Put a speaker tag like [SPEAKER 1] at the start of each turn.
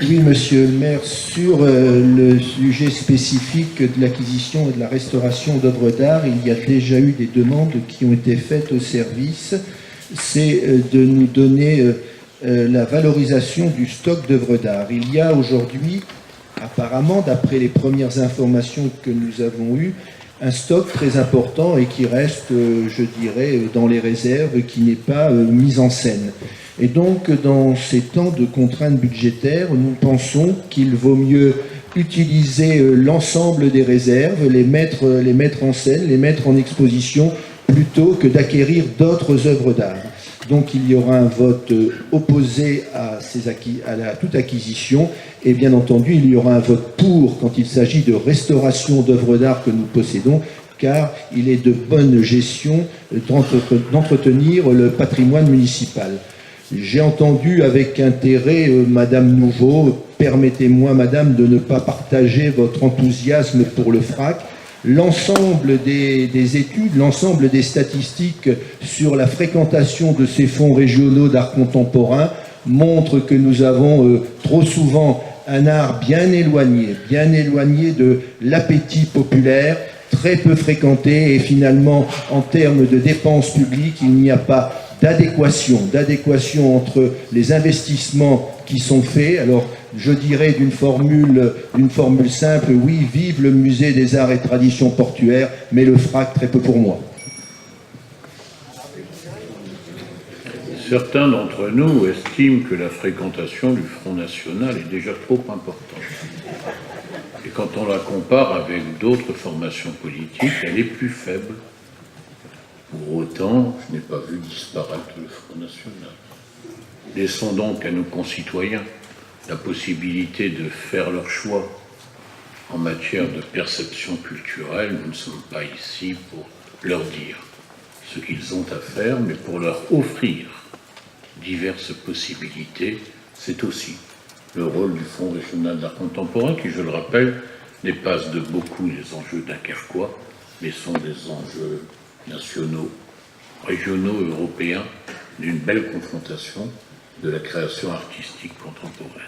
[SPEAKER 1] Oui, monsieur le maire, sur le sujet spécifique de l'acquisition et de la restauration d'œuvres d'art, il y a déjà eu des demandes qui ont été faites au service. C'est de nous donner la valorisation du stock d'œuvres d'art. Il y a aujourd'hui, apparemment, d'après les premières informations que nous avons eues, un stock très important et qui reste, je dirais, dans les réserves, qui n'est pas mis en scène. Et donc, dans ces temps de contraintes budgétaires, nous pensons qu'il vaut mieux utiliser l'ensemble des réserves, les mettre en scène, les mettre en exposition, plutôt que d'acquérir d'autres œuvres d'art. Donc il y aura un vote opposé à toute acquisition, et bien entendu il y aura un vote pour quand il s'agit de restauration d'œuvres d'art que nous possédons, car il est de bonne gestion d'entretenir le patrimoine municipal. J'ai entendu avec intérêt Madame Nouveau. Permettez-moi, Madame, de ne pas partager votre enthousiasme pour le FRAC. L'ensemble des études, l'ensemble des statistiques sur la fréquentation de ces fonds régionaux d'art contemporain montrent que nous avons trop souvent un art bien éloigné de l'appétit populaire, très peu fréquenté, et finalement, en termes de dépenses publiques, il n'y a pas d'adéquation entre les investissements qui sont faits. Alors, je dirais d'une formule simple, oui, vive le musée des arts et traditions portuaires, mais le FRAC, très peu pour moi.
[SPEAKER 2] Certains d'entre nous estiment que la fréquentation du Front National est déjà trop importante. Et quand on la compare avec d'autres formations politiques, elle est plus faible. Pour autant, je n'ai pas vu disparaître le Front National. Laissons donc à nos concitoyens la possibilité de faire leur choix en matière de perception culturelle. Nous ne sommes pas ici pour leur dire ce qu'ils ont à faire, mais pour leur offrir diverses possibilités. C'est aussi le rôle du Fonds régional d'art contemporain, qui, je le rappelle, dépasse de beaucoup les enjeux dunkerquois, mais sont des enjeux nationaux, régionaux, européens, d'une belle confrontation de la création artistique contemporaine.